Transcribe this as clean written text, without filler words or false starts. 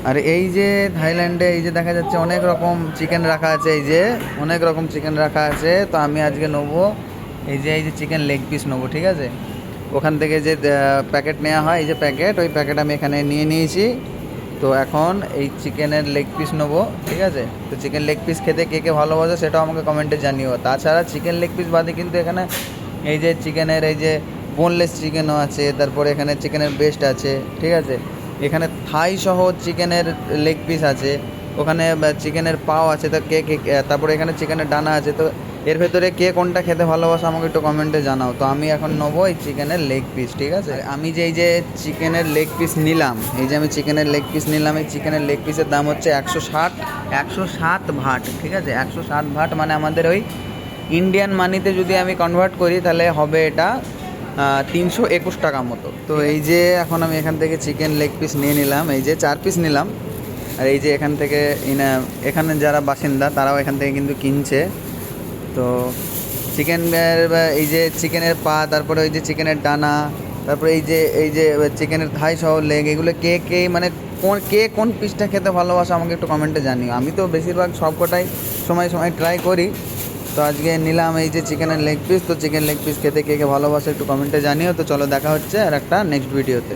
আর এই যে থাইল্যান্ডে এই যে দেখা যাচ্ছে অনেক রকম চিকেন রাখা আছে, এই যে অনেক রকম চিকেন রাখা আছে। তো আমি আজকে নেবো এই যে চিকেন লেগ পিস নেবো, ঠিক আছে। ওখান থেকে যে প্যাকেট নেওয়া হয়, এই যে প্যাকেট, ওই প্যাকেট আমি এখানে নিয়ে নিয়েছি। তো এখন এই চিকেনের লেগ পিস নেবো, ঠিক আছে। তো চিকেন লেগ পিস খেতে কে কে ভালোবাসে সেটাও আমাকে কমেন্টে জানিও। তাছাড়া চিকেন লেগ পিস বাদে কিন্তু এখানে এই যে চিকেনের এই যে বোনলেস চিকেনও আছে, তারপরে এখানে চিকেনের ব্রেস্ট আছে, ঠিক আছে। এখানে থাই সহ চিকেনের লেগ পিস আছে, ওখানে চিকেনের পাও আছে। তো কে কে তারপরে এখানে চিকেনের ডানা আছে। তো এর ভেতরে কে কোনটা খেতে ভালোবাসো আমাকে একটু কমেন্টে জানাও। তো আমি এখন নেবো এই চিকেনের লেগ পিস, ঠিক আছে। আমি যে এই যে চিকেনের লেগ পিস নিলাম, এই যে আমি চিকেনের লেগ পিস নিলাম, এই চিকেনের লেগ পিসের দাম হচ্ছে 160 ভাট, ঠিক আছে। 160 ভাট মানে আমাদের ওই ইন্ডিয়ান মানিতে যদি আমি কনভার্ট করি তাহলে হবে এটা 321 টাকা মতো। তো এই যে এখন আমি এখান থেকে চিকেন লেগ পিস নিয়ে নিলাম, এই যে 4 পিস নিলাম। আর এই যে এখান থেকে এখানে যারা বাসিন্দা তারাও এখান থেকে কিন্তু কিনছে। তো চিকেনের এই যে চিকেনের পা, তারপরে ওই যে চিকেনের ডানা, তারপরে এই যে চিকেনের থাই সহ লেগ, এগুলো কে কে মানে কোন পিসটা খেতে ভালোবাসে আমাকে একটু কমেন্টে জানিও। আমি তো বেশিরভাগ সব কটাই সময় সময় ট্রাই করি। তো আজকে নিলাম এই যে চিকেনের লেগ পিস। তো চিকেন লেগ পিস খেতে কে কে ভালোবাসে একটু কমেন্টে জানিও। তো চলো দেখা হচ্ছে আর একটা নেক্সট ভিডিওতে।